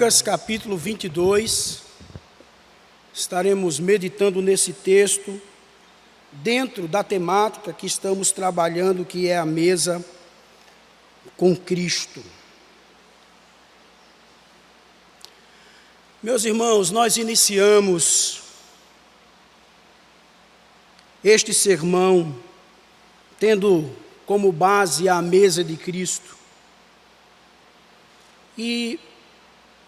Lucas capítulo 22, estaremos meditando nesse texto, dentro da temática que estamos trabalhando, que é a mesa com Cristo. Meus irmãos, nós iniciamos este sermão tendo como base a mesa de Cristo. E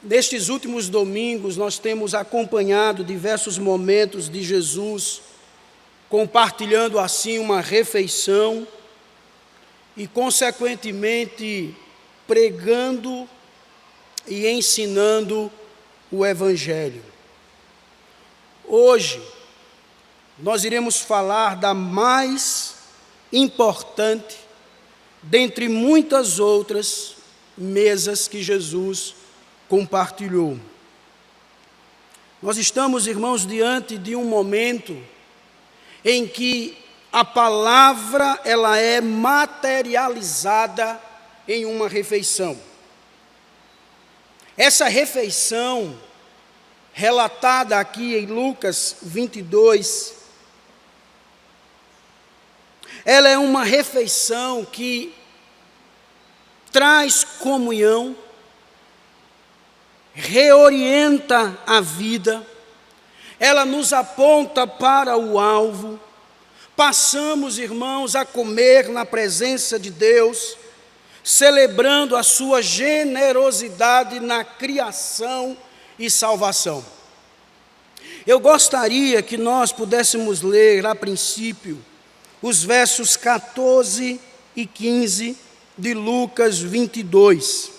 nestes últimos domingos nós temos acompanhado diversos momentos de Jesus, compartilhando assim uma refeição e, consequentemente, pregando e ensinando o Evangelho. Hoje, nós iremos falar da mais importante, dentre muitas outras mesas que Jesus compartilhou. Nós estamos, irmãos, diante de um momento em que a palavra ela é materializada em uma refeição. Essa refeição, relatada aqui em Lucas 22, ela é uma refeição que traz comunhão, reorienta a vida, ela nos aponta para o alvo. Passamos, irmãos, a comer na presença de Deus, celebrando a sua generosidade na criação e salvação. Eu gostaria que nós pudéssemos ler, a princípio, os versos 14 e 15 de Lucas 22,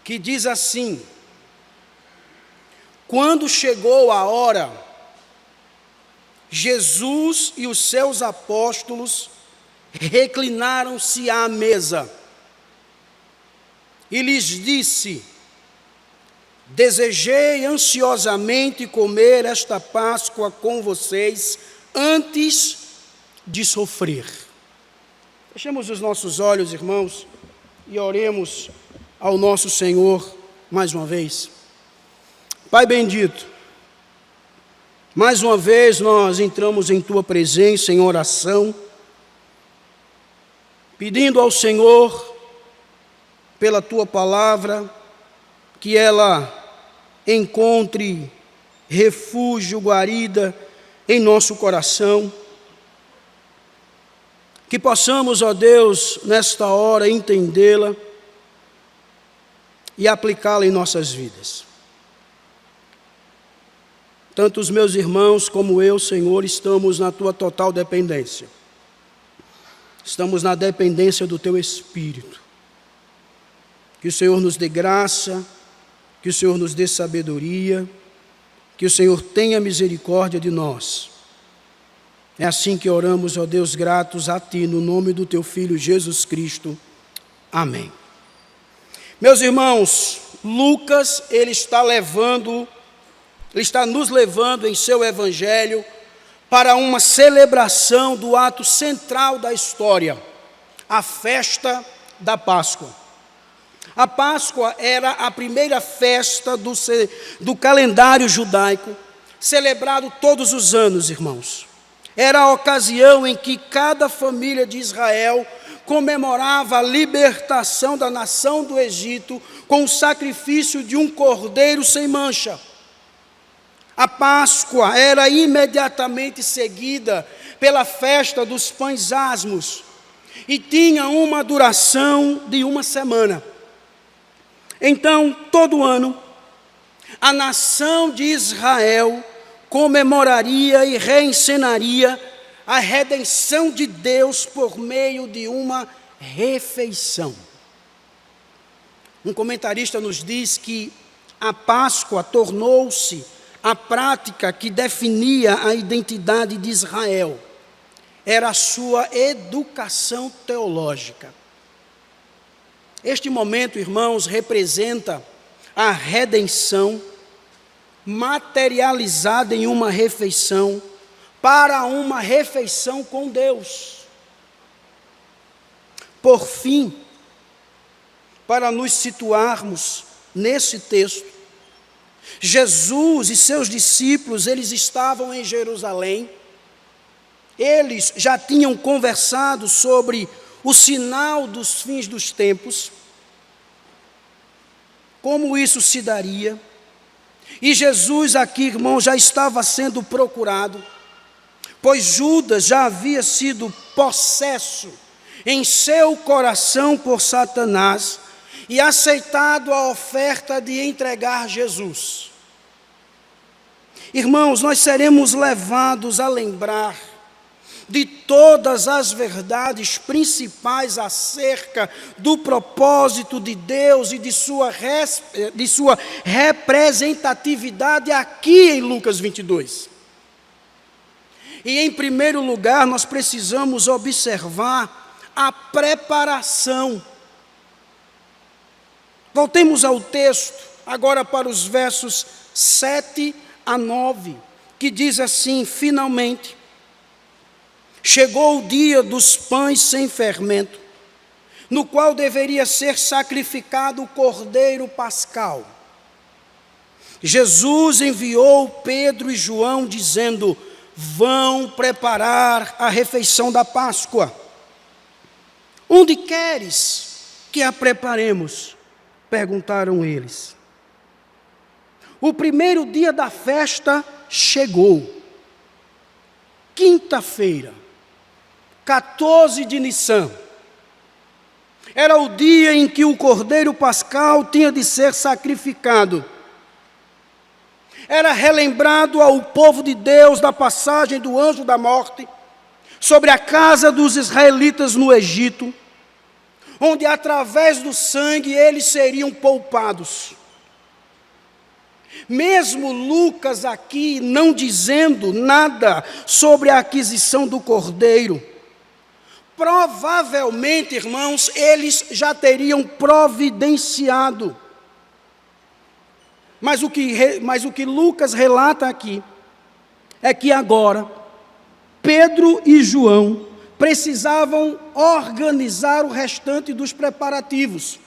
que diz assim: quando chegou a hora, Jesus e os seus apóstolos reclinaram-se à mesa e lhes disse: desejei ansiosamente comer esta Páscoa com vocês antes de sofrer. Fechemos os nossos olhos, irmãos, e oremos ao nosso Senhor mais uma vez. Pai bendito, mais uma vez nós entramos em Tua presença em oração, pedindo ao Senhor, pela Tua palavra, que ela encontre refúgio, guarida em nosso coração, que possamos, ó Deus, nesta hora entendê-la e aplicá-la em nossas vidas. Tanto os meus irmãos como eu, Senhor, estamos na Tua total dependência. Estamos na dependência do Teu Espírito. Que o Senhor nos dê graça, que o Senhor nos dê sabedoria, que o Senhor tenha misericórdia de nós. É assim que oramos, ó Deus, gratos a Ti, no nome do Teu Filho Jesus Cristo. Amém. Meus irmãos, Lucas, ele está nos levando em seu Evangelho para uma celebração do ato central da história, a festa da Páscoa. A Páscoa era a primeira festa do calendário judaico, celebrado todos os anos, irmãos. Era a ocasião em que cada família de Israel comemorava a libertação da nação do Egito com o sacrifício de um cordeiro sem mancha. A Páscoa era imediatamente seguida pela festa dos pães asmos e tinha uma duração de uma semana. Então, todo ano, a nação de Israel comemoraria e reencenaria a redenção de Deus por meio de uma refeição. Um comentarista nos diz que a Páscoa tornou-se a prática que definia a identidade de Israel. Era a sua educação teológica. Este momento, irmãos, representa a redenção materializada em uma refeição, para uma refeição com Deus. Por fim, para nos situarmos, nesse texto, Jesus e seus discípulos, eles estavam em Jerusalém. Eles já tinham conversado sobre o sinal dos fins dos tempos, como isso se daria. E Jesus aqui, irmãos, já estava sendo procurado, pois Judas já havia sido possesso em seu coração por Satanás e aceitado a oferta de entregar Jesus. Irmãos, nós seremos levados a lembrar de todas as verdades principais acerca do propósito de Deus e de sua representatividade aqui em Lucas 22. E em primeiro lugar, nós precisamos observar a preparação. Voltemos ao texto, agora para os versos 7 a 9, que diz assim: finalmente, chegou o dia dos pães sem fermento, no qual deveria ser sacrificado o cordeiro pascal. Jesus enviou Pedro e João, dizendo: vão preparar a refeição da Páscoa. Onde queres que a preparemos? Perguntaram eles. O primeiro dia da festa chegou. Quinta-feira, 14 de Nissan. Era o dia em que o cordeiro pascal tinha de ser sacrificado. Era relembrado ao povo de Deus da passagem do anjo da morte sobre a casa dos israelitas no Egito, onde através do sangue eles seriam poupados. Mesmo Lucas aqui não dizendo nada sobre a aquisição do cordeiro, provavelmente, irmãos, eles já teriam providenciado. Mas o que Lucas relata aqui é que agora Pedro e João precisavam organizar o restante dos preparativos.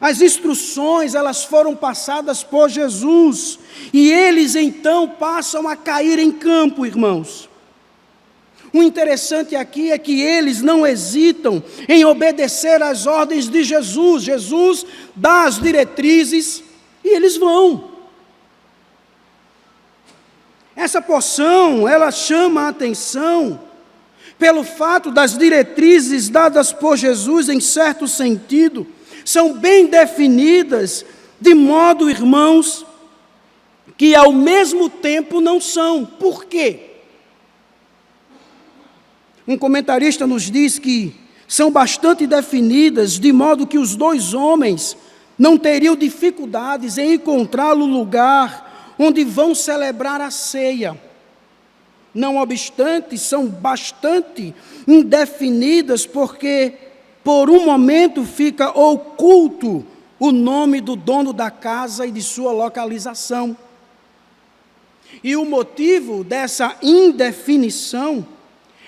As instruções, elas foram passadas por Jesus, e eles então passam a cair em campo, irmãos. O interessante aqui é que eles não hesitam em obedecer às ordens de Jesus. Jesus dá as diretrizes e eles vão. Essa porção, ela chama a atenção pelo fato das diretrizes dadas por Jesus, em certo sentido, são bem definidas, de modo, irmãos, que ao mesmo tempo não são. Por quê? Um comentarista nos diz que são bastante definidas, de modo que os dois homens não teriam dificuldades em encontrar o lugar onde vão celebrar a ceia. Não obstante, são bastante indefinidas, porque por um momento fica oculto o nome do dono da casa e de sua localização. E o motivo dessa indefinição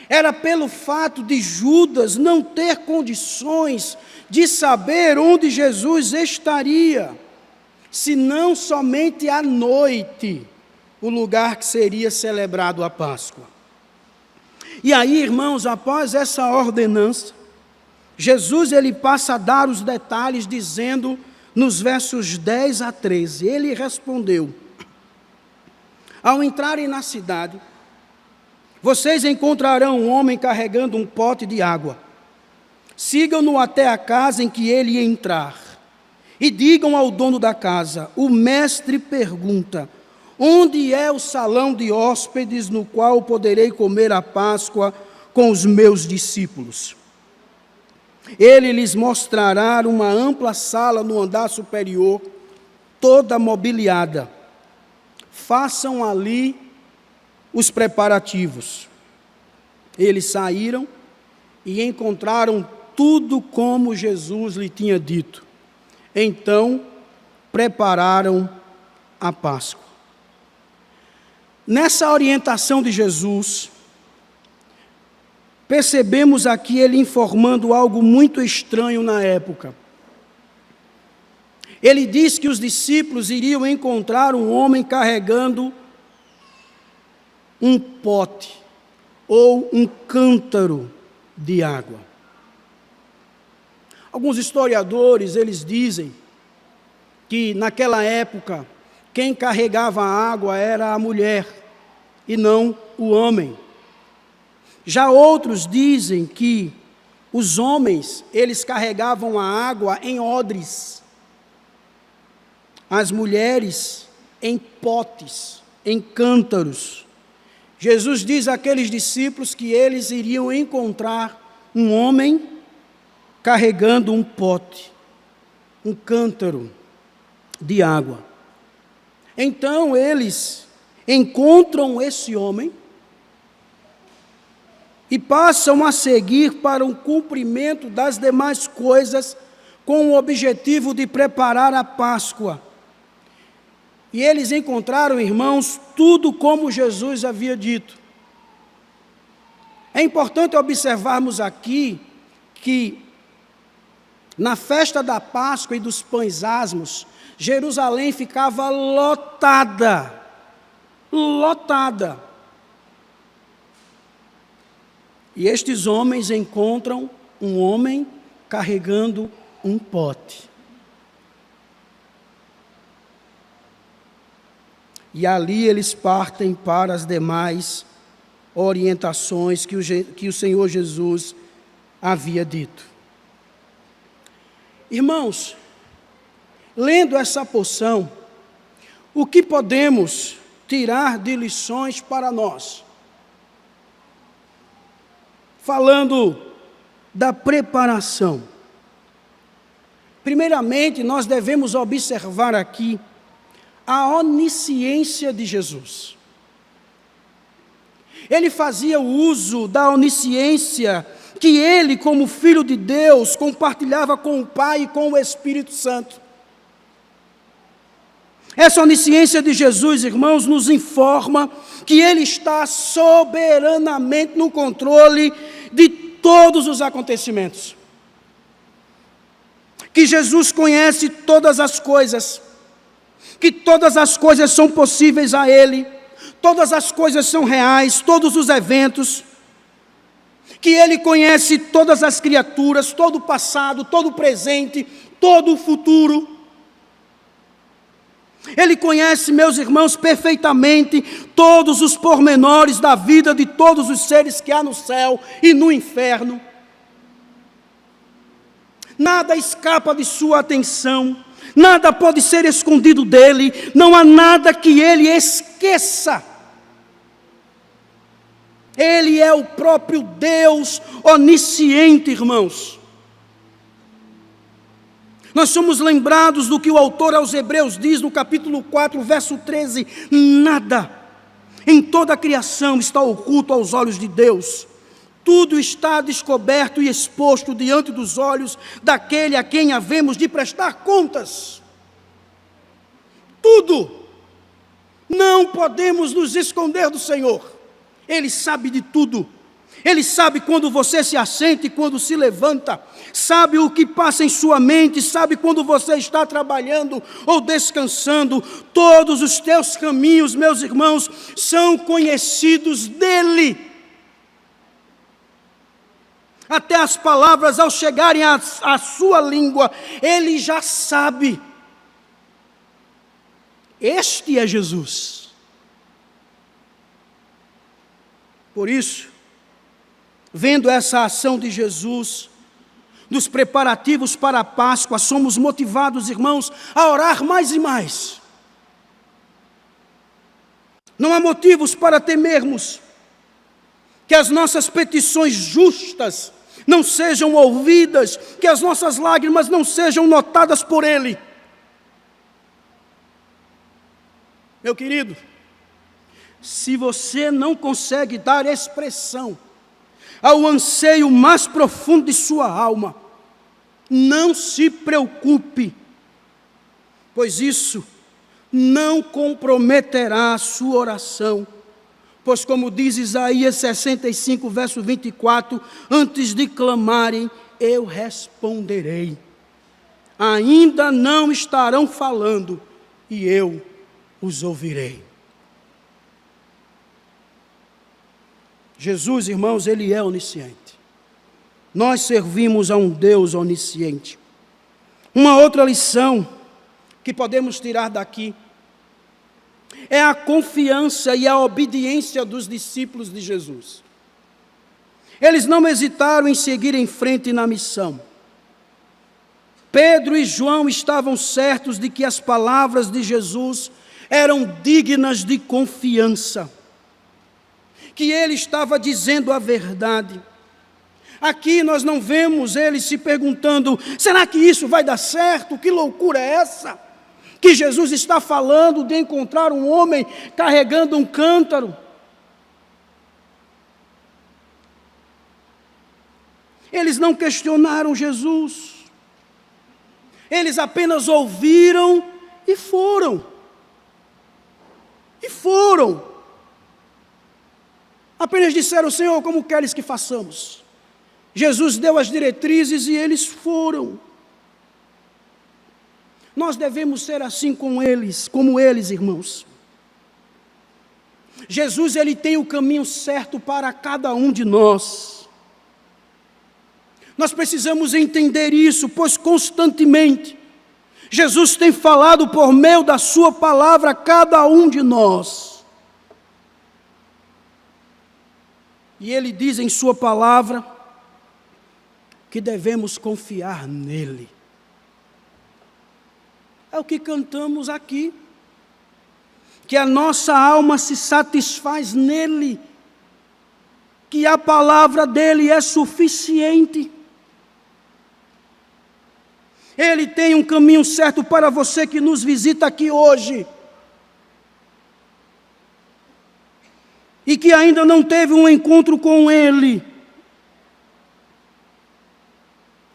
era pelo fato de Judas não ter condições de saber onde Jesus estaria, senão somente à noite, o lugar que seria celebrado a Páscoa. E aí, irmãos, após essa ordenança, Jesus ele passa a dar os detalhes, dizendo nos versos 10 a 13, ele respondeu: ao entrarem na cidade, vocês encontrarão um homem carregando um pote de água. Sigam-no até a casa em que ele entrar e digam ao dono da casa: o mestre pergunta, onde é o salão de hóspedes no qual poderei comer a Páscoa com os meus discípulos? Ele lhes mostrará uma ampla sala no andar superior, toda mobiliada. Façam ali os preparativos. Eles saíram e encontraram tudo como Jesus lhe tinha dito. Então, prepararam a Páscoa. Nessa orientação de Jesus, percebemos aqui ele informando algo muito estranho na época. ele diz que os discípulos iriam encontrar um homem carregando um pote ou um cântaro de água. Alguns historiadores, eles dizem que naquela época quem carregava a água era a mulher e não o homem. Já outros dizem que os homens, eles carregavam a água em odres, as mulheres em potes, em cântaros. Jesus diz àqueles discípulos que eles iriam encontrar um homem carregando um pote, um cântaro de água. Então eles encontram esse homem e passam a seguir para o cumprimento das demais coisas com o objetivo de preparar a Páscoa. E eles encontraram, irmãos, tudo como Jesus havia dito. É importante observarmos aqui que na festa da Páscoa e dos pães asmos, Jerusalém ficava lotada, lotada. E estes homens encontram um homem carregando um pote. E ali eles partem para as demais orientações que o Senhor Jesus havia dito. Irmãos, lendo essa porção, o que podemos tirar de lições para nós? Falando da preparação. Primeiramente, nós devemos observar aqui a onisciência de Jesus. Ele fazia uso da onisciência que ele, como Filho de Deus, compartilhava com o Pai e com o Espírito Santo. Essa onisciência de Jesus, irmãos, nos informa que ele está soberanamente no controle de todos os acontecimentos. Que Jesus conhece todas as coisas, que todas as coisas são possíveis a ele, todas as coisas são reais, todos os eventos, que ele conhece todas as criaturas, todo o passado, todo o presente, todo o futuro. Ele conhece, meus irmãos, perfeitamente todos os pormenores da vida de todos os seres que há no céu e no inferno. Nada escapa de sua atenção, nada pode ser escondido dele, não há nada que ele esqueça. Ele é o próprio Deus onisciente, irmãos. Nós somos lembrados do que o autor aos Hebreus diz no capítulo 4, verso 13: nada em toda a criação está oculto aos olhos de Deus. Tudo está descoberto e exposto diante dos olhos daquele a quem havemos de prestar contas. Tudo. Não podemos nos esconder do Senhor. Ele sabe de tudo. Ele sabe quando você se assenta e quando se levanta. Sabe o que passa em sua mente. Sabe quando você está trabalhando ou descansando. Todos os teus caminhos, meus irmãos, são conhecidos dele. Até as palavras, ao chegarem à sua língua, ele já sabe. Este é Jesus. Por isso, vendo essa ação de Jesus, nos preparativos para a Páscoa, somos motivados, irmãos, a orar mais e mais. Não há motivos para temermos que as nossas petições justas não sejam ouvidas, que as nossas lágrimas não sejam notadas por Ele. Meu querido, se você não consegue dar expressão ao anseio mais profundo de sua alma, não se preocupe, pois isso não comprometerá a sua oração. Pois como diz Isaías 65, verso 24, antes de clamarem, eu responderei. ainda não estarão falando, e eu os ouvirei. Jesus, irmãos, Ele é onisciente. Nós servimos a um Deus onisciente. Uma outra lição que podemos tirar daqui é a confiança e a obediência dos discípulos de Jesus. Eles não hesitaram em seguir em frente na missão. Pedro e João estavam certos de que as palavras de Jesus eram dignas de confiança, que ele estava dizendo a verdade. Aqui nós não vemos eles se perguntando: será que isso vai dar certo? Que loucura é essa? Que Jesus está falando de encontrar um homem carregando um cântaro. Eles não questionaram Jesus. Eles apenas ouviram e foram. E foram. Apenas disseram: Senhor, como queres que façamos? Jesus deu as diretrizes e eles foram. Nós devemos ser assim como eles, irmãos. Jesus, Ele tem o caminho certo para cada um de nós. Nós precisamos entender isso, pois constantemente Jesus tem falado por meio da sua palavra a cada um de nós. E Ele diz em sua palavra que devemos confiar nele. É o que cantamos aqui, que a nossa alma se satisfaz nele, que a palavra dele é suficiente. Ele tem um caminho certo para você que nos visita aqui hoje, e que ainda não teve um encontro com ele.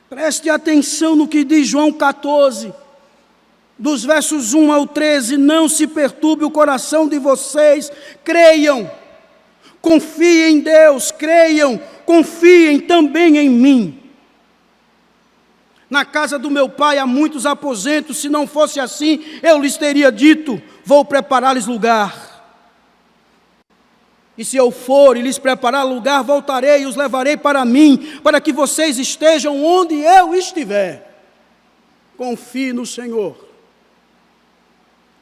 Preste atenção no que diz João 14, dos versos 1 ao 13, não se perturbe o coração de vocês, creiam, confiem em Deus, creiam, confiem também em mim. Na casa do meu pai há muitos aposentos, se não fosse assim, eu lhes teria dito, vou preparar-lhes lugar. E se eu for e lhes preparar lugar, voltarei e os levarei para mim, para que vocês estejam onde eu estiver. Confie no Senhor.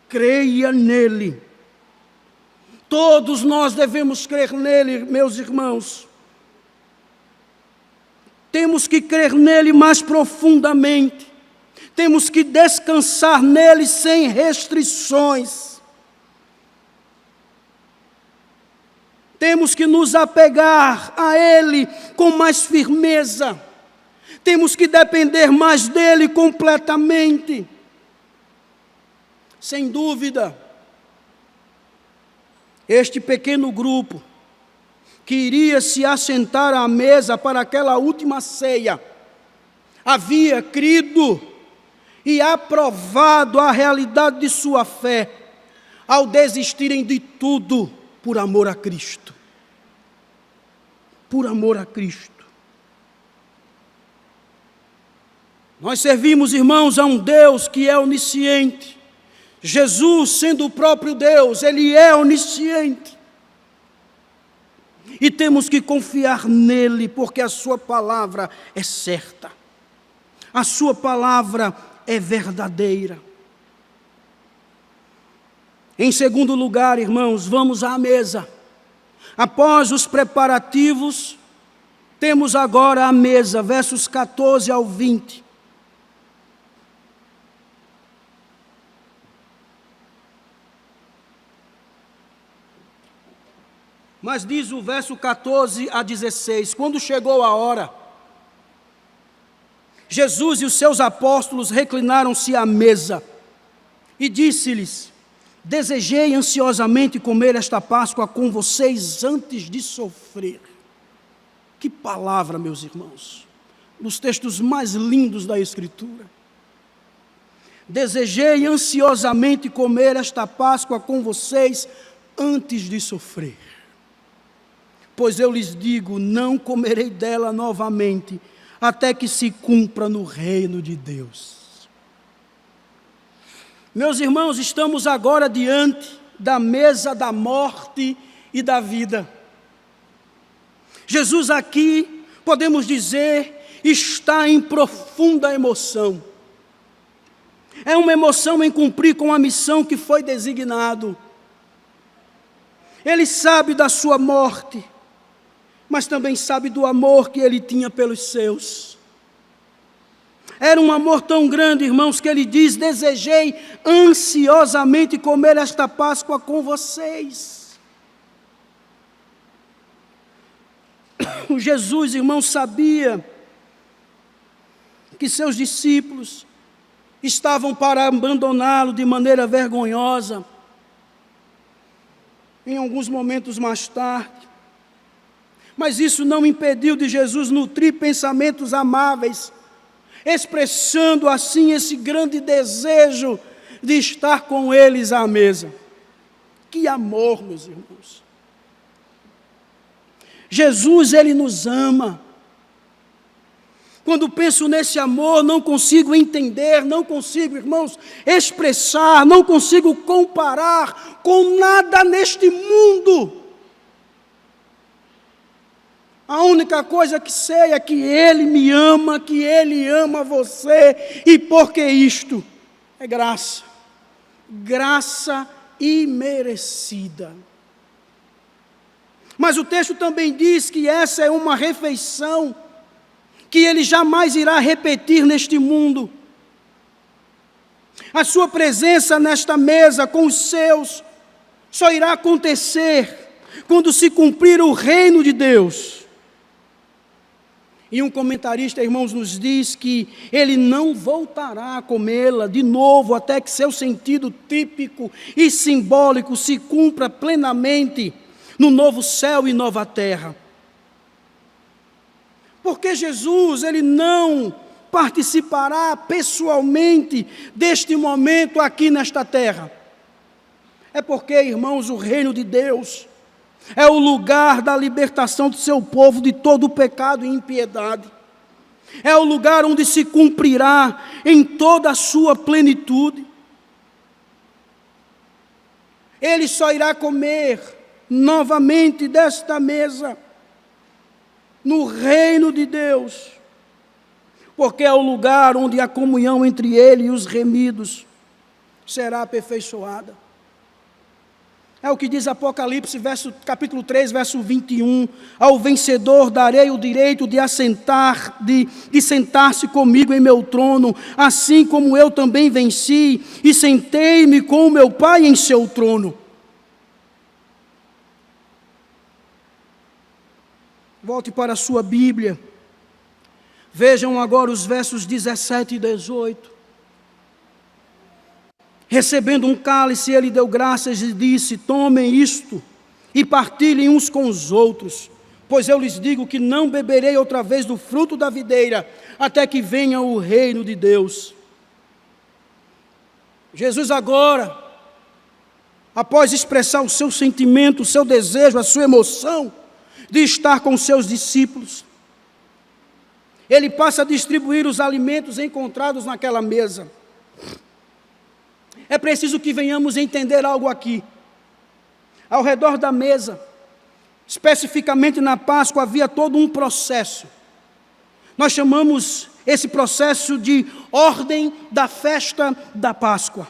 Creia nele. Todos nós devemos crer nele, meus irmãos. Temos que crer nele mais profundamente. Temos que descansar nele sem restrições. Temos que nos apegar a ele com mais firmeza. Temos que depender mais dele completamente. Sem dúvida, este pequeno grupo que iria se assentar à mesa para aquela última ceia, havia crido e aprovado a realidade de sua fé, ao desistirem de tudo por amor a Cristo. Por amor a Cristo. Nós servimos, irmãos, a um Deus que é onisciente. Jesus, sendo o próprio Deus, Ele é onisciente. E temos que confiar nele, porque a sua palavra é certa. A sua palavra é verdadeira. Em segundo lugar, irmãos, vamos à mesa. Após os preparativos, temos agora a mesa, versos 14 ao 20. Mas diz o verso 14 a 16, quando chegou a hora, Jesus e os seus apóstolos reclinaram-se à mesa e disse-lhes: desejei ansiosamente comer esta Páscoa com vocês antes de sofrer. Que palavra, meus irmãos, nos textos mais lindos da Escritura. Desejei ansiosamente comer esta Páscoa com vocês antes de sofrer. Pois eu lhes digo, não comerei dela novamente, até que se cumpra no reino de Deus. Meus irmãos, estamos agora diante da mesa da morte e da vida. Jesus aqui, podemos dizer, está em profunda emoção. É uma emoção em cumprir com a missão que foi designado. Ele sabe da sua morte, mas também sabe do amor que ele tinha pelos seus. Era um amor tão grande, irmãos, que ele diz: desejei ansiosamente comer esta Páscoa com vocês. Jesus, irmãos, sabia que seus discípulos estavam para abandoná-lo de maneira vergonhosa, em alguns momentos mais tarde. Mas isso não impediu de Jesus nutrir pensamentos amáveis, expressando assim esse grande desejo de estar com eles à mesa. Que amor, meus irmãos! Jesus, Ele nos ama. Quando penso nesse amor, não consigo entender, não consigo, irmãos, expressar, não consigo comparar com nada neste mundo. A única coisa que sei é que Ele me ama, que Ele ama você, e porque isto é graça, graça imerecida. Mas o texto também diz que essa é uma refeição que Ele jamais irá repetir neste mundo. A sua presença nesta mesa com os seus só irá acontecer quando se cumprir o reino de Deus. E um comentarista, irmãos, nos diz que ele não voltará a comê-la de novo até que seu sentido típico e simbólico se cumpra plenamente no novo céu e nova terra. Porque Jesus, Ele não participará pessoalmente deste momento aqui nesta terra. É porque, irmãos, o reino de Deus é o lugar da libertação do seu povo de todo o pecado e impiedade. É o lugar onde se cumprirá em toda a sua plenitude. Ele só irá comer novamente desta mesa no reino de Deus, porque é o lugar onde a comunhão entre Ele e os remidos será aperfeiçoada. É o que diz Apocalipse, capítulo 3, verso 21. Ao vencedor darei o direito de sentar-se comigo em meu trono, assim como eu também venci e sentei-me com o meu Pai em seu trono. Volte para a sua Bíblia. Vejam agora os versos 17 e 18. Recebendo um cálice, ele deu graças e disse: tomem isto e partilhem uns com os outros, pois eu lhes digo que não beberei outra vez do fruto da videira, até que venha o reino de Deus. Jesus agora, após expressar o seu sentimento, o seu desejo, a sua emoção de estar com seus discípulos, ele passa a distribuir os alimentos encontrados naquela mesa. É preciso que venhamos entender algo aqui. Ao redor da mesa, especificamente na Páscoa, havia todo um processo. Nós chamamos esse processo de ordem da festa da Páscoa.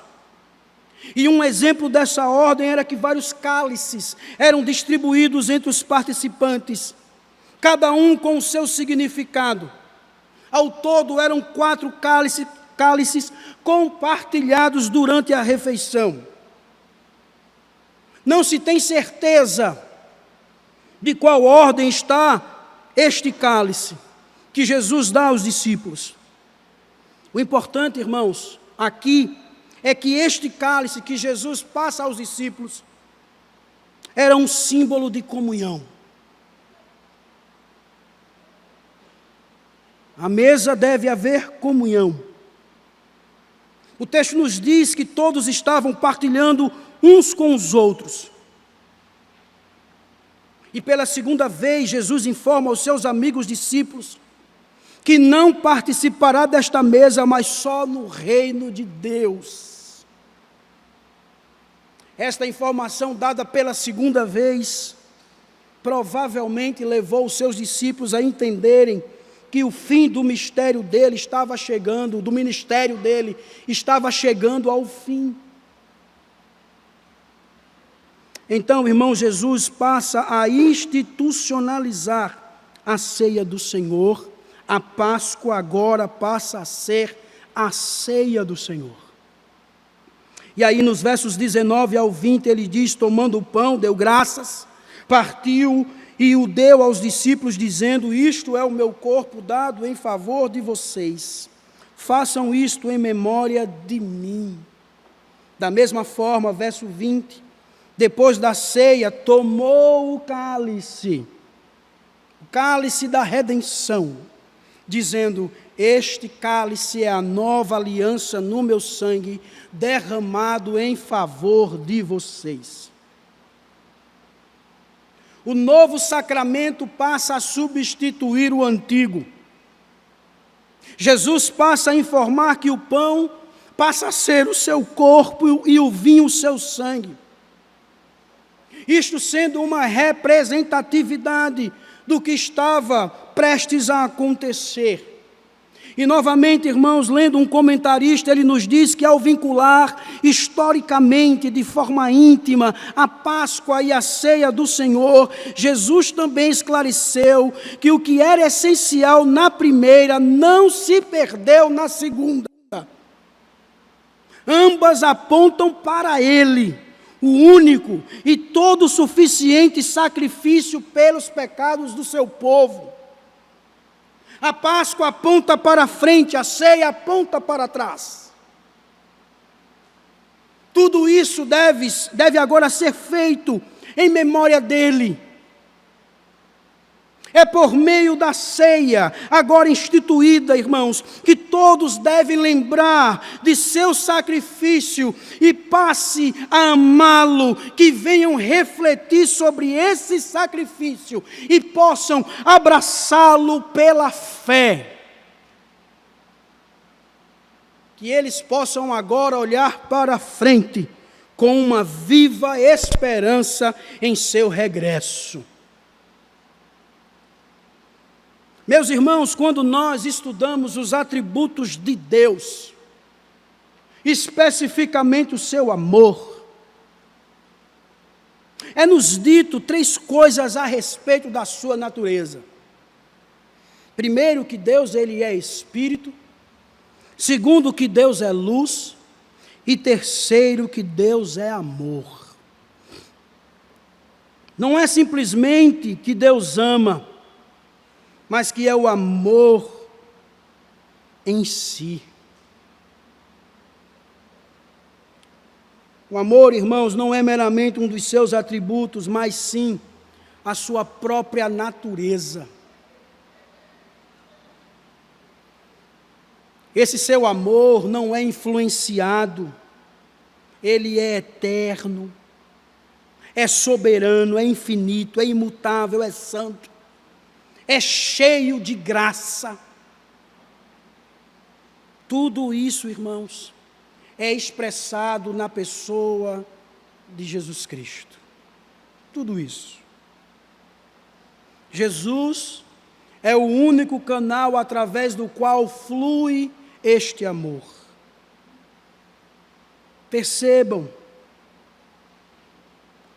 E um exemplo dessa ordem era que vários cálices eram distribuídos entre os participantes, cada um com o seu significado. Ao todo eram 4 cálices compartilhados durante a refeição. Não se tem certeza de qual ordem está este cálice que Jesus dá aos discípulos. O importante, irmãos, aqui é que este cálice que Jesus passa aos discípulos era um símbolo de comunhão. À mesa deve haver comunhão. O texto nos diz que todos estavam partilhando uns com os outros. E pela segunda vez, Jesus informa aos seus amigos discípulos que não participará desta mesa, mas só no reino de Deus. esta informação dada pela segunda vez, provavelmente levou os seus discípulos a entenderem que o fim do mistério dele estava chegando, do ministério dele estava chegando ao fim. Então, irmão, Jesus passa a institucionalizar a ceia do Senhor. A Páscoa agora passa a ser a ceia do Senhor. E aí nos versos 19 ao 20 ele diz, tomando o pão, deu graças, partiu e o deu aos discípulos, dizendo, isto é o meu corpo dado em favor de vocês. Façam isto em memória de mim. Da mesma forma, verso 20, depois da ceia, tomou o cálice da redenção, dizendo, este cálice é a nova aliança no meu sangue, derramado em favor de vocês. O novo sacramento passa a substituir o antigo. Jesus passa a informar que o pão passa a ser o seu corpo e o vinho o seu sangue. Isto sendo uma representatividade do que estava prestes a acontecer. E novamente, irmãos, lendo um comentarista, ele nos diz que ao vincular historicamente, de forma íntima, a Páscoa e a ceia do Senhor, Jesus também esclareceu que o que era essencial na primeira não se perdeu na segunda. Ambas apontam para Ele, o único e todo suficiente sacrifício pelos pecados do seu povo. A Páscoa aponta para frente, a ceia aponta para trás. Tudo isso deve agora ser feito em memória dele. É por meio da ceia, agora instituída, irmãos, que todos devem lembrar de seu sacrifício e passe a amá-lo, que venham refletir sobre esse sacrifício e possam abraçá-lo pela fé. Que eles possam agora olhar para frente com uma viva esperança em seu regresso. Meus irmãos, quando nós estudamos os atributos de Deus, especificamente o seu amor, é-nos dito 3 coisas a respeito da sua natureza. Primeiro, que Deus ele é Espírito. Segundo, que Deus é luz. E terceiro, que Deus é amor. Não é simplesmente que Deus ama, mas que é o amor em si. O amor, irmãos, não é meramente um dos seus atributos, mas sim a sua própria natureza. Esse seu amor não é influenciado, ele é eterno, é soberano, é infinito, é imutável, é santo. É cheio de graça. Tudo isso, irmãos, é expressado na pessoa de Jesus Cristo. Tudo isso. Jesus é o único canal através do qual flui este amor. Percebam,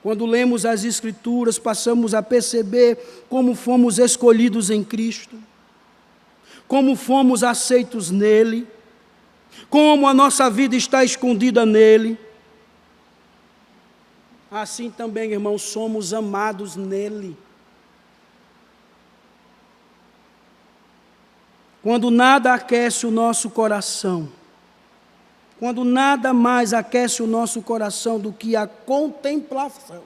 quando lemos as Escrituras, passamos a perceber como fomos escolhidos em Cristo, como fomos aceitos nele, como a nossa vida está escondida nele. Assim também, irmãos, somos amados nele. Quando nada aquece o nosso coração, quando nada mais aquece o nosso coração do que a contemplação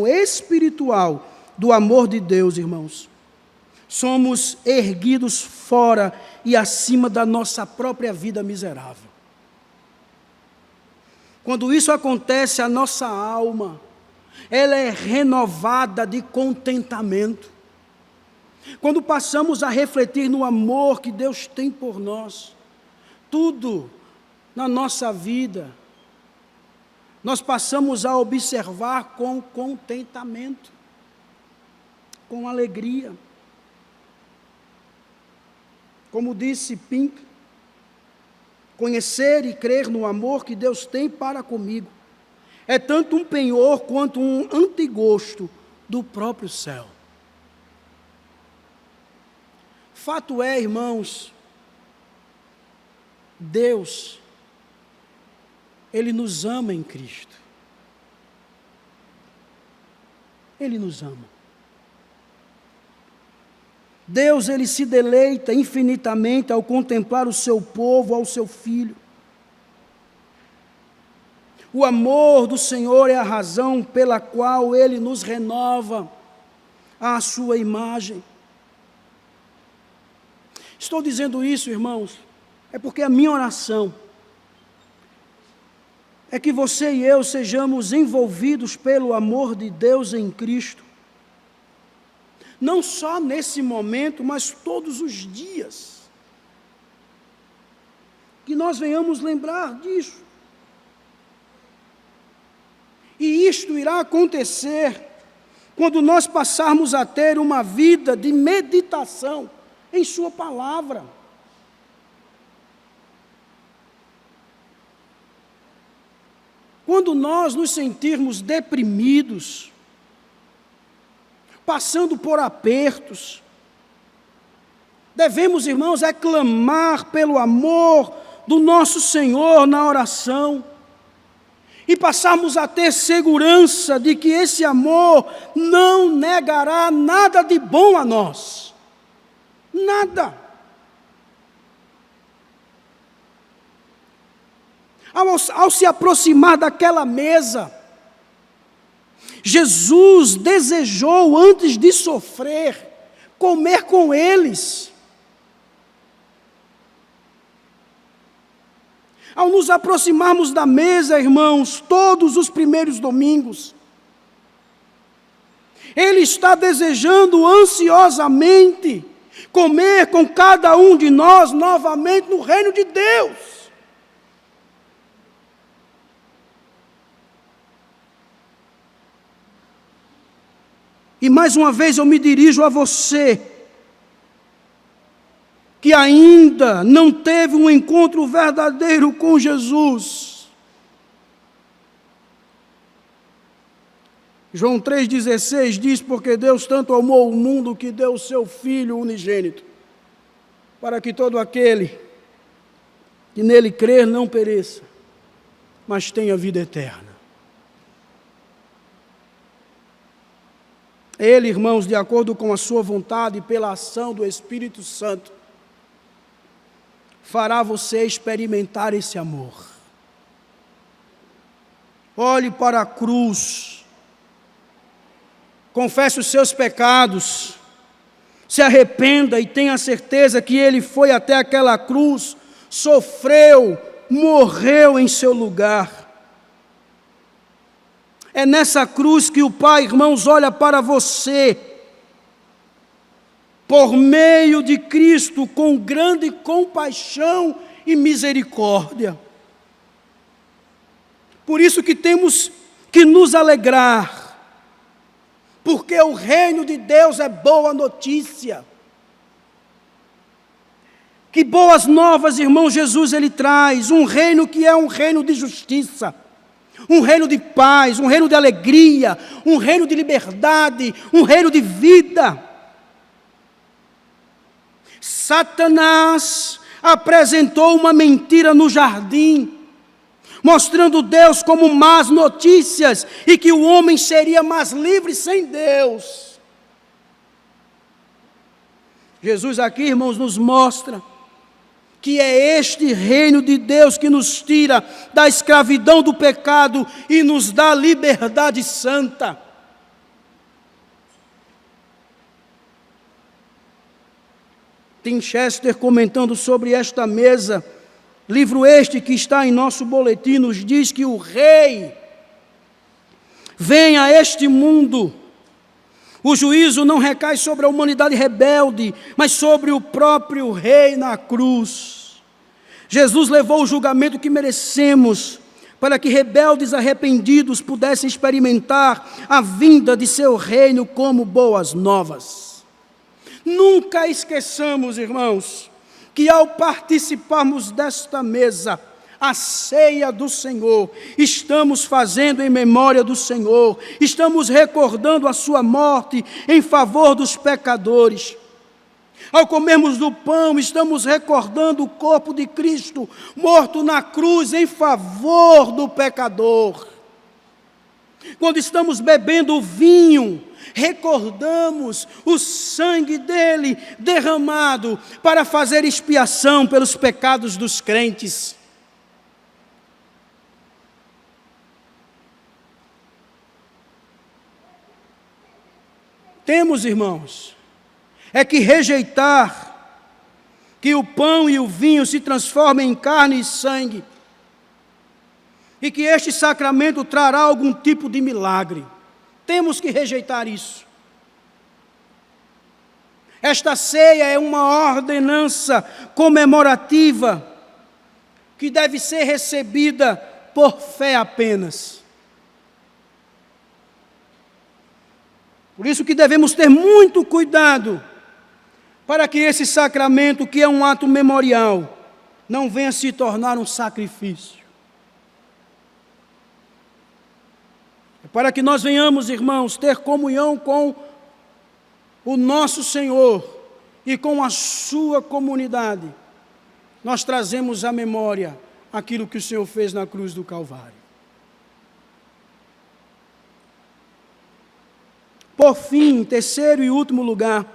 espiritual do amor de Deus, irmãos, somos erguidos fora e acima da nossa própria vida miserável. Quando isso acontece, a nossa alma, ela é renovada de contentamento. Quando passamos a refletir no amor que Deus tem por nós, tudo na nossa vida nós passamos a observar com contentamento, com alegria. Como disse Pink, conhecer e crer no amor que Deus tem para comigo é tanto um penhor quanto um antegosto do próprio céu. Fato é, irmãos, Deus, Ele nos ama em Cristo. Ele nos ama. Deus, Ele se deleita infinitamente ao contemplar o seu povo, ao seu Filho. O amor do Senhor é a razão pela qual Ele nos renova à sua imagem. Estou dizendo isso, irmãos, é porque a minha oração é que você e eu sejamos envolvidos pelo amor de Deus em Cristo. Não só nesse momento, mas todos os dias. Que nós venhamos lembrar disso. E isto irá acontecer quando nós passarmos a ter uma vida de meditação em Sua palavra. Quando nós nos sentirmos deprimidos, passando por apertos, devemos, irmãos, clamar pelo amor do nosso Senhor na oração e passarmos a ter segurança de que esse amor não negará nada de bom a nós. Nada. Ao se aproximar daquela mesa, Jesus desejou, antes de sofrer, comer com eles. Ao nos aproximarmos da mesa, irmãos, todos os primeiros domingos, Ele está desejando ansiosamente comer com cada um de nós novamente no reino de Deus. E mais uma vez eu me dirijo a você, que ainda não teve um encontro verdadeiro com Jesus. João 3,16 diz, porque Deus tanto amou o mundo que deu o seu Filho unigênito, para que todo aquele que nele crer não pereça, mas tenha vida eterna. Ele, irmãos, de acordo com a sua vontade e pela ação do Espírito Santo, fará você experimentar esse amor. Olhe para a cruz, confesse os seus pecados, se arrependa e tenha certeza que Ele foi até aquela cruz, sofreu, morreu em seu lugar. É nessa cruz que o Pai, irmãos, olha para você, por meio de Cristo, com grande compaixão e misericórdia. Por isso que temos que nos alegrar, porque o reino de Deus é boa notícia. Que boas novas, irmãos, Jesus Ele traz, um reino que é um reino de justiça, um reino de paz, um reino de alegria, um reino de liberdade, um reino de vida. Satanás apresentou uma mentira no jardim, mostrando Deus como más notícias e que o homem seria mais livre sem Deus. Jesus aqui, irmãos, nos mostra que é este reino de Deus que nos tira da escravidão do pecado e nos dá liberdade santa. Tim Chester, comentando sobre esta mesa, livro este que está em nosso boletim, nos diz que o Rei vem a este mundo. O juízo não recai sobre a humanidade rebelde, mas sobre o próprio Rei na cruz. Jesus levou o julgamento que merecemos para que rebeldes arrependidos pudessem experimentar a vinda de seu reino como boas novas. Nunca esqueçamos, irmãos, que ao participarmos desta mesa, a ceia do Senhor, estamos fazendo em memória do Senhor, estamos recordando a sua morte em favor dos pecadores. Ao comermos do pão, estamos recordando o corpo de Cristo, morto na cruz em favor do pecador. Quando estamos bebendo o vinho, recordamos o sangue dele derramado para fazer expiação pelos pecados dos crentes. Temos, irmãos, é que rejeitar que o pão e o vinho se transformem em carne e sangue, e que este sacramento trará algum tipo de milagre. Temos que rejeitar isso. Esta ceia é uma ordenança comemorativa que deve ser recebida por fé apenas. Por isso que devemos ter muito cuidado para que esse sacramento, que é um ato memorial, não venha se tornar um sacrifício. Para que nós venhamos, irmãos, ter comunhão com o nosso Senhor e com a sua comunidade, nós trazemos à memória aquilo que o Senhor fez na cruz do Calvário. Por fim, em terceiro e último lugar,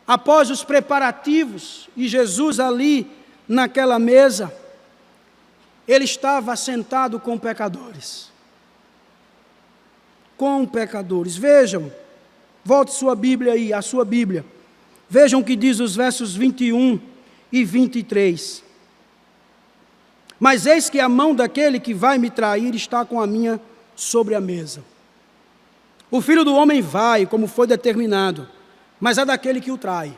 após os preparativos, e Jesus ali naquela mesa, ele estava sentado com pecadores. Com pecadores. Vejam, volte sua Bíblia aí, a sua Bíblia. Vejam o que diz os versos 21 e 23. Mas eis que a mão daquele que vai me trair está com a minha sobre a mesa. O Filho do Homem vai, como foi determinado, mas é daquele que o trai.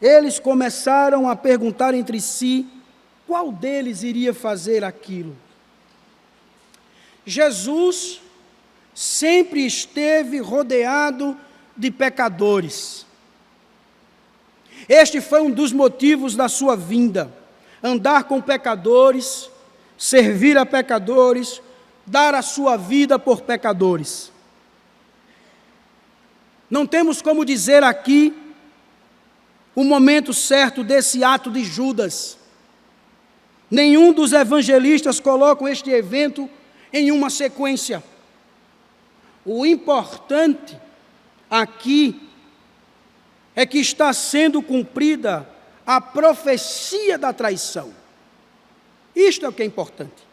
Eles começaram a perguntar entre si qual deles iria fazer aquilo. Jesus sempre esteve rodeado de pecadores. Este foi um dos motivos da sua vinda: andar com pecadores, servir a pecadores, dar a sua vida por pecadores. Não temos como dizer aqui o momento certo desse ato de Judas. Nenhum dos evangelistas colocam este evento em uma sequência. O importante aqui é que está sendo cumprida a profecia da traição. Isto é o que é importante.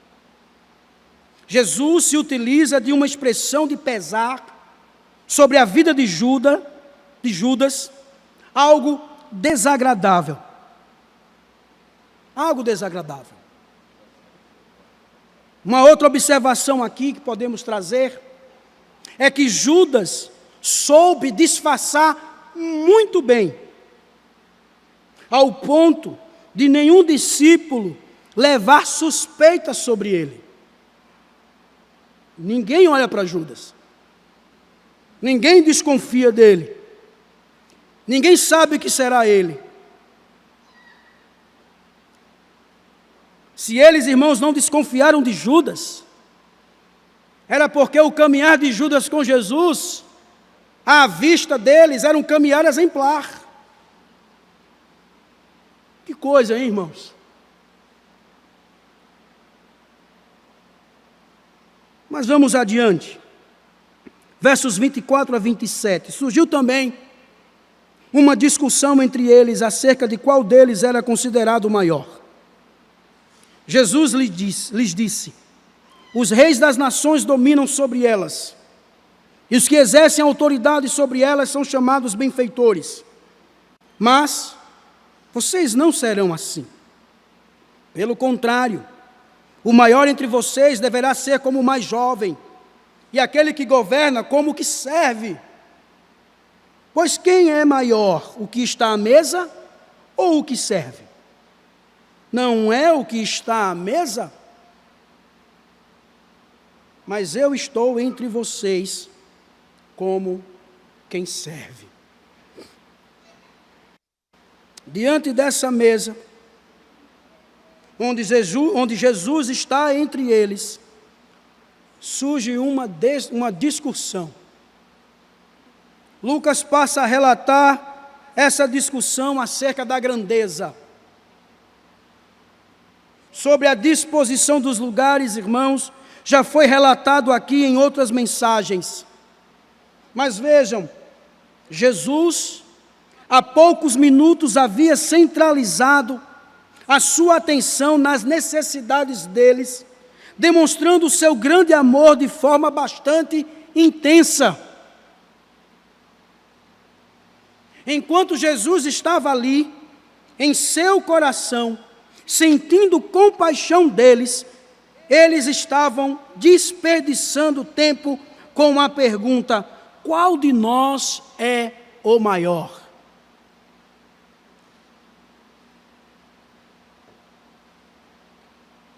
Jesus se utiliza de uma expressão de pesar sobre a vida de Judas, algo desagradável. Algo desagradável. Uma outra observação aqui que podemos trazer é que Judas soube disfarçar muito bem, ao ponto de nenhum discípulo levar suspeitas sobre ele. Ninguém olha para Judas. Ninguém desconfia dele. Ninguém sabe que será ele. Se eles, irmãos, não desconfiaram de Judas, era porque o caminhar de Judas com Jesus, à vista deles, era um caminhar exemplar. Que coisa, hein, irmãos? Mas vamos adiante. Versos 24 a 27. Surgiu também uma discussão entre eles acerca de qual deles era considerado o maior. Jesus lhes disse: os reis das nações dominam sobre elas, e os que exercem autoridade sobre elas são chamados benfeitores. Mas vocês não serão assim. Pelo contrário, o maior entre vocês deverá ser como o mais jovem, e aquele que governa como o que serve. Pois quem é maior, o que está à mesa ou o que serve? não é o que está à mesa? Mas eu estou entre vocês como quem serve. Diante dessa mesa, onde Jesus está entre eles, surge uma discussão. Lucas passa a relatar essa discussão acerca da grandeza. Sobre a disposição dos lugares, irmãos, já foi relatado aqui em outras mensagens. Mas vejam, Jesus, há poucos minutos, havia centralizado a sua atenção nas necessidades deles, demonstrando o seu grande amor de forma bastante intensa. Enquanto Jesus estava ali, em seu coração, sentindo compaixão deles, eles estavam desperdiçando tempo com a pergunta: qual de nós é o maior?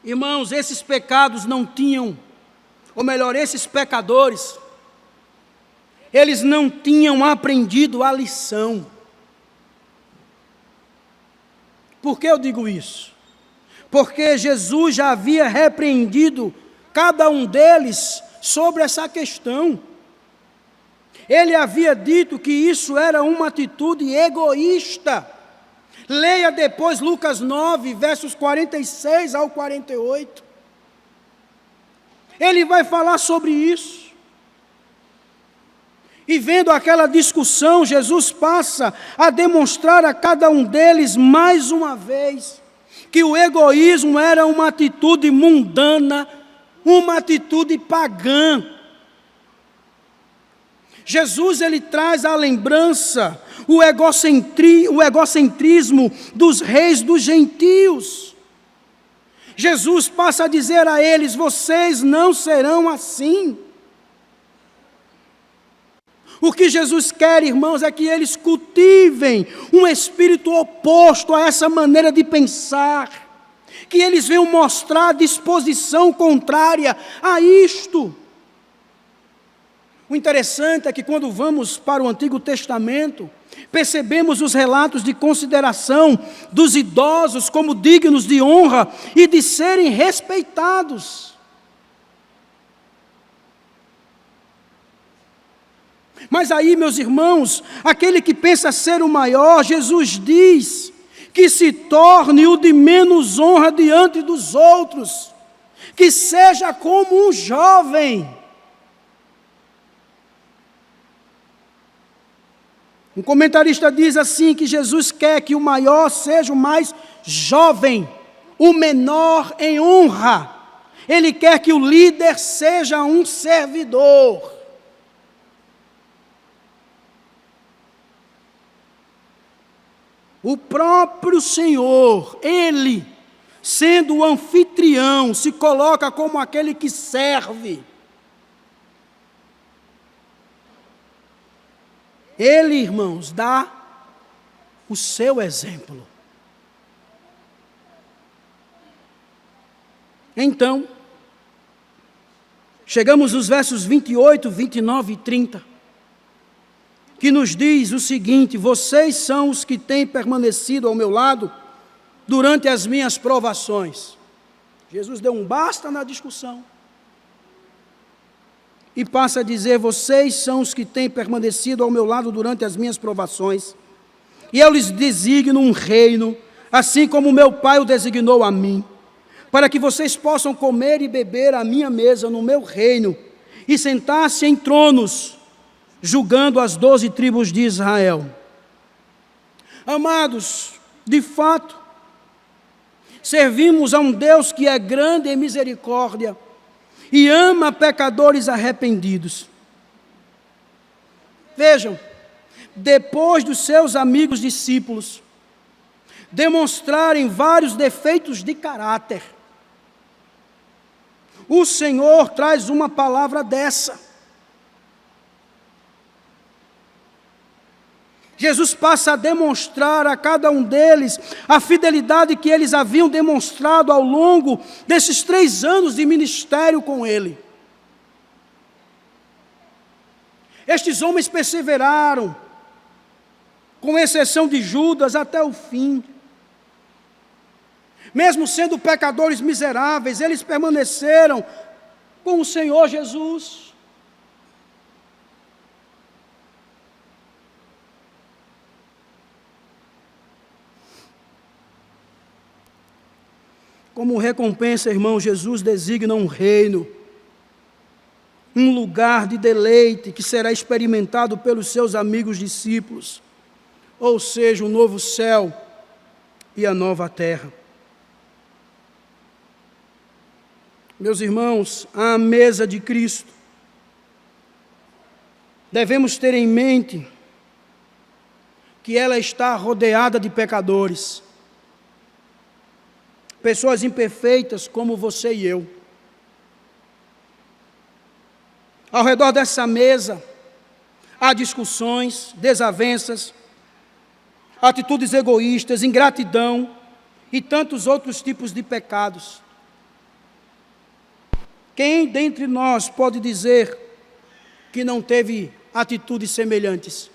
Irmãos, esses pecados não tinham, ou melhor, esses pecadores, eles não tinham aprendido a lição. Por que eu digo isso? Porque Jesus já havia repreendido cada um deles sobre essa questão. Ele havia dito que isso era uma atitude egoísta. Leia depois Lucas 9, versos 46 ao 48. Ele vai falar sobre isso. E vendo aquela discussão, Jesus passa a demonstrar a cada um deles, mais uma vez, que o egoísmo era uma atitude mundana, uma atitude pagã. Jesus, ele traz à lembrança o egocentrismo dos reis dos gentios. Jesus passa a dizer a eles: vocês não serão assim. O que Jesus quer, irmãos, é que eles cultivem um espírito oposto a essa maneira de pensar, que eles venham mostrar disposição contrária a isto. O interessante é que quando vamos para o Antigo Testamento, percebemos os relatos de consideração dos idosos como dignos de honra e de serem respeitados. Mas aí, meus irmãos, aquele que pensa ser o maior, Jesus diz que se torne o de menos honra diante dos outros, que seja como um jovem. Um comentarista diz assim, que Jesus quer que o maior seja o mais jovem, o menor em honra. Ele quer que o líder seja um servidor. O próprio Senhor, Ele, sendo o anfitrião, se coloca como aquele que serve. Ele, irmãos, dá o seu exemplo. Então, chegamos nos versos 28, 29 e 30, que nos diz o seguinte: vocês são os que têm permanecido ao meu lado durante as minhas provações. Jesus deu um basta na discussão e passa a dizer: vocês são os que têm permanecido ao meu lado durante as minhas provações, e eu lhes designo um reino, assim como meu Pai o designou a mim, para que vocês possam comer e beber à minha mesa no meu reino, e sentar-se em tronos, julgando as 12 tribos de Israel. Amados, de fato, servimos a um Deus que é grande em misericórdia e ama pecadores arrependidos. Vejam, depois dos seus amigos discípulos demonstrarem vários defeitos de caráter, o Senhor traz uma palavra dessa. Jesus passa a demonstrar a cada um deles a fidelidade que eles haviam demonstrado ao longo desses 3 anos de ministério com Ele. Estes homens perseveraram, com exceção de Judas, até o fim. Mesmo sendo pecadores miseráveis, eles permaneceram com o Senhor Jesus. Como recompensa, irmão, Jesus designa um reino, um lugar de deleite que será experimentado pelos seus amigos discípulos, ou seja, o novo céu e a nova terra. Meus irmãos, à mesa de Cristo, devemos ter em mente que ela está rodeada de pecadores, pessoas imperfeitas como você e eu. Ao redor dessa mesa, há discussões, desavenças, atitudes egoístas, ingratidão e tantos outros tipos de pecados. Quem dentre nós pode dizer que não teve atitudes semelhantes?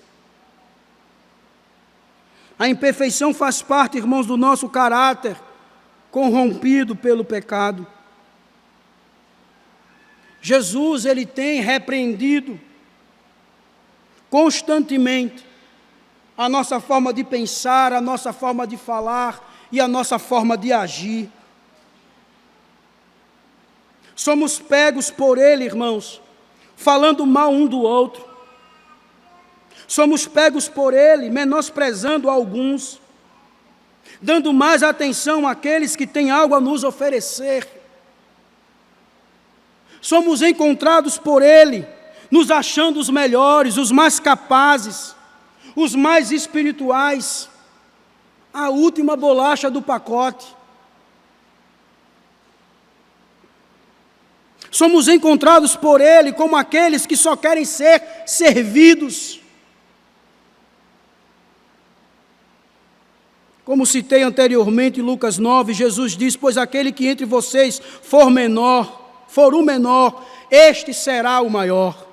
A imperfeição faz parte, irmãos, do nosso caráter, corrompido pelo pecado. Jesus, Ele tem repreendido constantemente a nossa forma de pensar, a nossa forma de falar e a nossa forma de agir. Somos pegos por Ele, irmãos, falando mal um do outro. Somos pegos por Ele, menosprezando alguns, dando mais atenção àqueles que têm algo a nos oferecer. Somos encontrados por Ele, nos achando os melhores, os mais capazes, os mais espirituais, a última bolacha do pacote. Somos encontrados por Ele como aqueles que só querem ser servidos. Como citei anteriormente em Lucas 9, Jesus diz: pois aquele que entre vocês for o menor, este será o maior.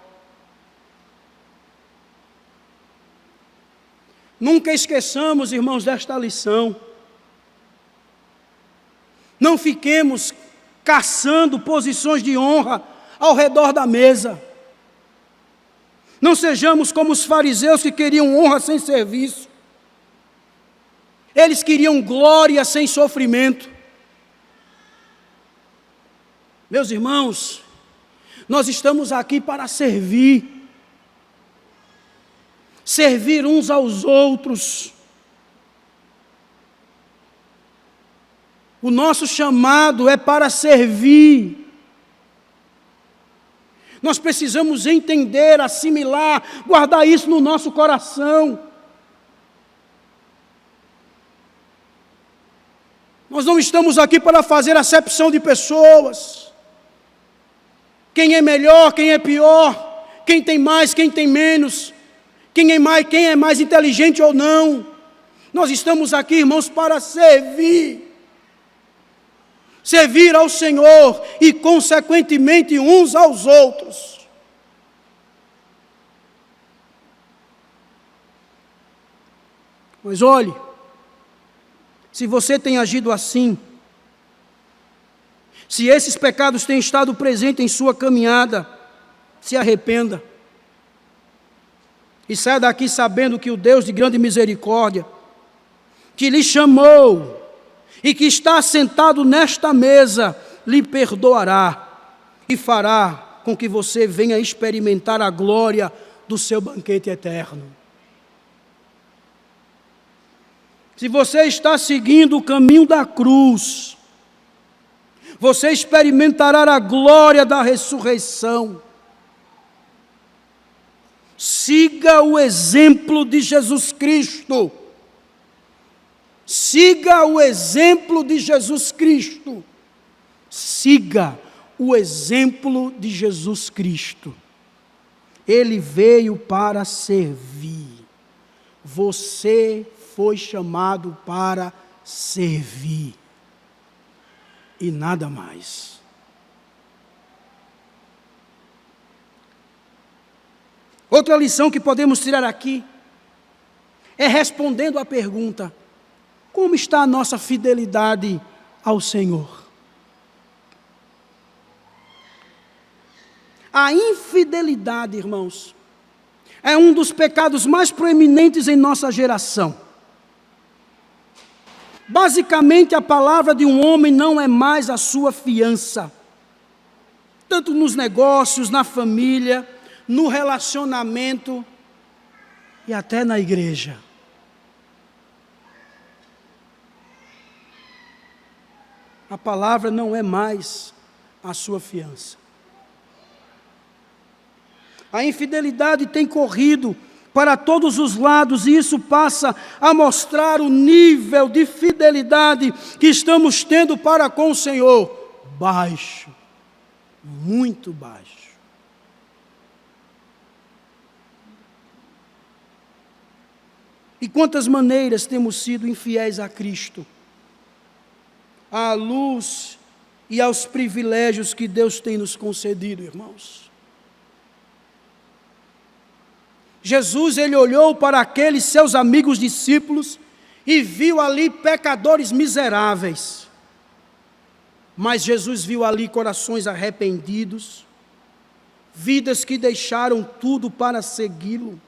Nunca esqueçamos, irmãos, desta lição. Não fiquemos caçando posições de honra ao redor da mesa. Não sejamos como os fariseus que queriam honra sem serviço. Eles queriam glória sem sofrimento. Meus irmãos, nós estamos aqui para servir. Servir uns aos outros. O nosso chamado é para servir. Nós precisamos entender, assimilar, guardar isso no nosso coração. Nós não estamos aqui para fazer acepção de pessoas. Quem é melhor, quem é pior, quem tem mais, quem tem menos, quem é mais inteligente ou não. Nós estamos aqui, irmãos, para servir. Servir ao Senhor e, consequentemente, uns aos outros. Mas olhe, se você tem agido assim, se esses pecados têm estado presentes em sua caminhada, se arrependa. E saia daqui sabendo que o Deus de grande misericórdia, que lhe chamou e que está sentado nesta mesa, lhe perdoará e fará com que você venha experimentar a glória do seu banquete eterno. Se você está seguindo o caminho da cruz, você experimentará a glória da ressurreição. Siga o exemplo de Jesus Cristo. Siga o exemplo de Jesus Cristo. Siga o exemplo de Jesus Cristo. Ele veio para servir. Você foi chamado para servir e nada mais. Outra lição que podemos tirar aqui é respondendo à pergunta: como está a nossa fidelidade ao Senhor? A infidelidade, irmãos, é um dos pecados mais proeminentes em nossa geração. Basicamente, a palavra de um homem não é mais a sua fiança. Tanto nos negócios, na família, no relacionamento e até na igreja. A palavra não é mais a sua fiança. A infidelidade tem corrido para todos os lados e isso passa a mostrar o nível de fidelidade que estamos tendo para com o Senhor. Baixo, muito baixo. E quantas maneiras temos sido infiéis a Cristo, à luz e aos privilégios que Deus tem nos concedido, irmãos. Jesus, ele olhou para aqueles seus amigos discípulos e viu ali pecadores miseráveis. Mas Jesus viu ali corações arrependidos, vidas que deixaram tudo para segui-lo.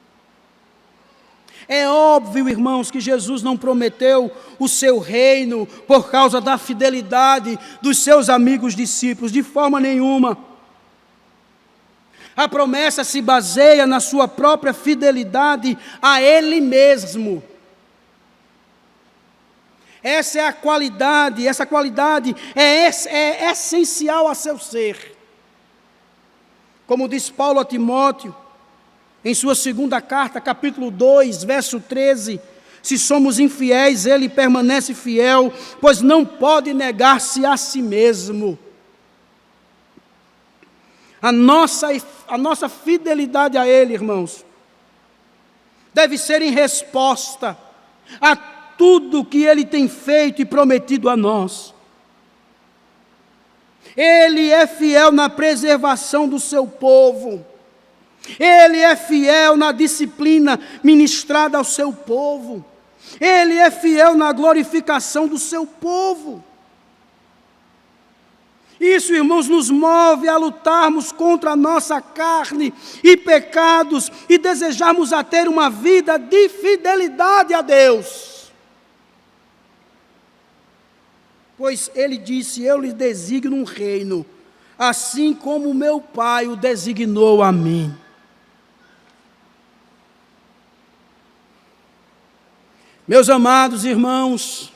É óbvio, irmãos, que Jesus não prometeu o seu reino por causa da fidelidade dos seus amigos discípulos, de forma nenhuma. A promessa se baseia na sua própria fidelidade a Ele mesmo. Essa é a qualidade, essa qualidade é essencial a seu ser. Como diz Paulo a Timóteo, em sua segunda carta, capítulo 2, verso 13, se somos infiéis, Ele permanece fiel, pois não pode negar-se a si mesmo. A nossa fidelidade a Ele, irmãos, deve ser em resposta a tudo que Ele tem feito e prometido a nós. Ele é fiel na preservação do seu povo. Ele é fiel na disciplina ministrada ao seu povo. Ele é fiel na glorificação do seu povo. Isso, irmãos, nos move a lutarmos contra a nossa carne e pecados e desejarmos a ter uma vida de fidelidade a Deus. Pois Ele disse: eu lhe designo um reino, assim como meu Pai o designou a mim. Meus amados irmãos,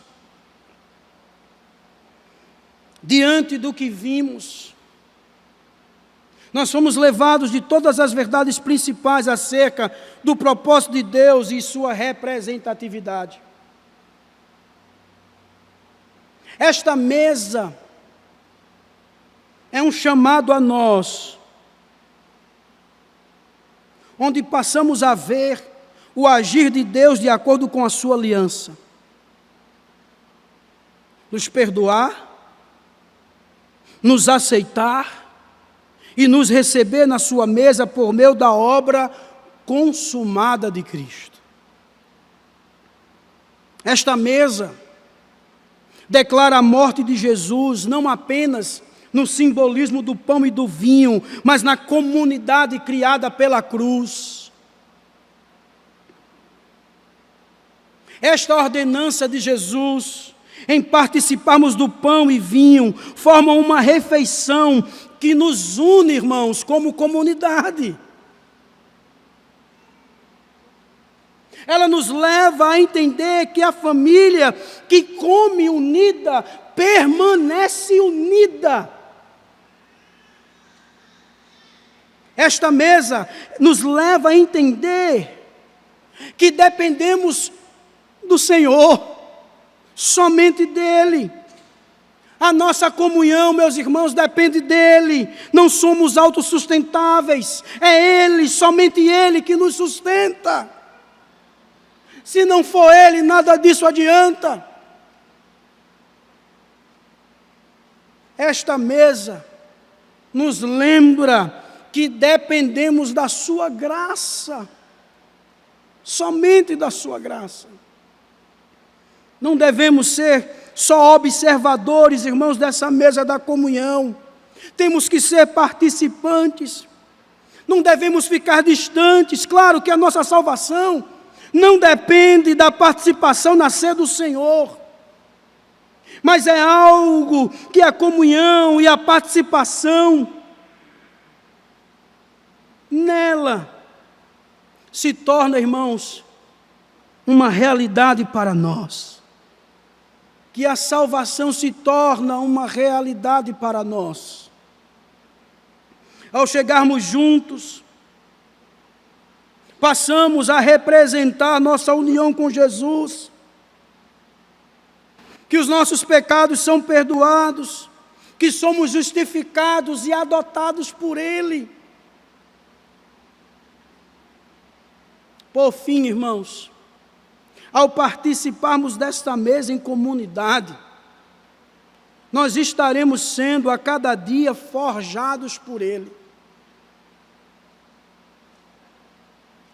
diante do que vimos, nós fomos levados de todas as verdades principais acerca do propósito de Deus e sua representatividade. Esta mesa é um chamado a nós, onde passamos a ver o agir de Deus de acordo com a sua aliança. Nos perdoar, nos aceitar e nos receber na sua mesa por meio da obra consumada de Cristo. Esta mesa declara a morte de Jesus não apenas no simbolismo do pão e do vinho, mas na comunidade criada pela cruz. Esta ordenança de Jesus em participarmos do pão e vinho forma uma refeição que nos une, irmãos, como comunidade. Ela nos leva a entender que a família que come unida, permanece unida. Esta mesa nos leva a entender que dependemos do Senhor, somente dEle. A nossa comunhão, meus irmãos, depende dEle. Não somos autossustentáveis. É Ele, somente Ele que nos sustenta. Se não for Ele, nada disso adianta. Esta mesa nos lembra que dependemos da sua graça, somente da sua graça. Não devemos ser só observadores, irmãos, dessa mesa da comunhão. Temos que ser participantes. Não devemos ficar distantes. Claro que a nossa salvação não depende da participação na ceia do Senhor, mas é algo que a comunhão e a participação nela se torna, irmãos, uma realidade para nós. Que a salvação se torna uma realidade para nós. Ao chegarmos juntos, passamos a representar nossa união com Jesus, que os nossos pecados são perdoados, que somos justificados e adotados por Ele. Por fim, irmãos, ao participarmos desta mesa em comunidade, nós estaremos sendo a cada dia forjados por Ele.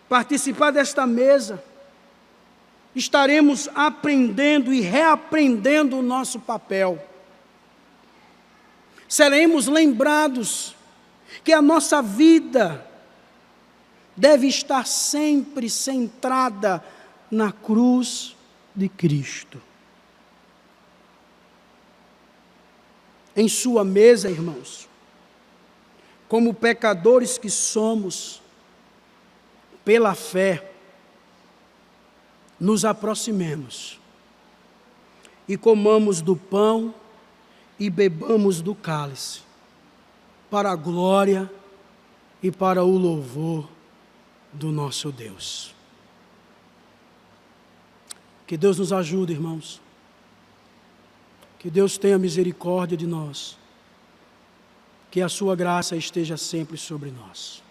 Participar desta mesa, estaremos aprendendo e reaprendendo o nosso papel. Seremos lembrados que a nossa vida deve estar sempre centrada na cruz de Cristo. Em sua mesa, irmãos, como pecadores que somos, pela fé, nos aproximemos e comamos do pão e bebamos do cálice, para a glória e para o louvor do nosso Deus. Que Deus nos ajude, irmãos. Que Deus tenha misericórdia de nós. Que a sua graça esteja sempre sobre nós.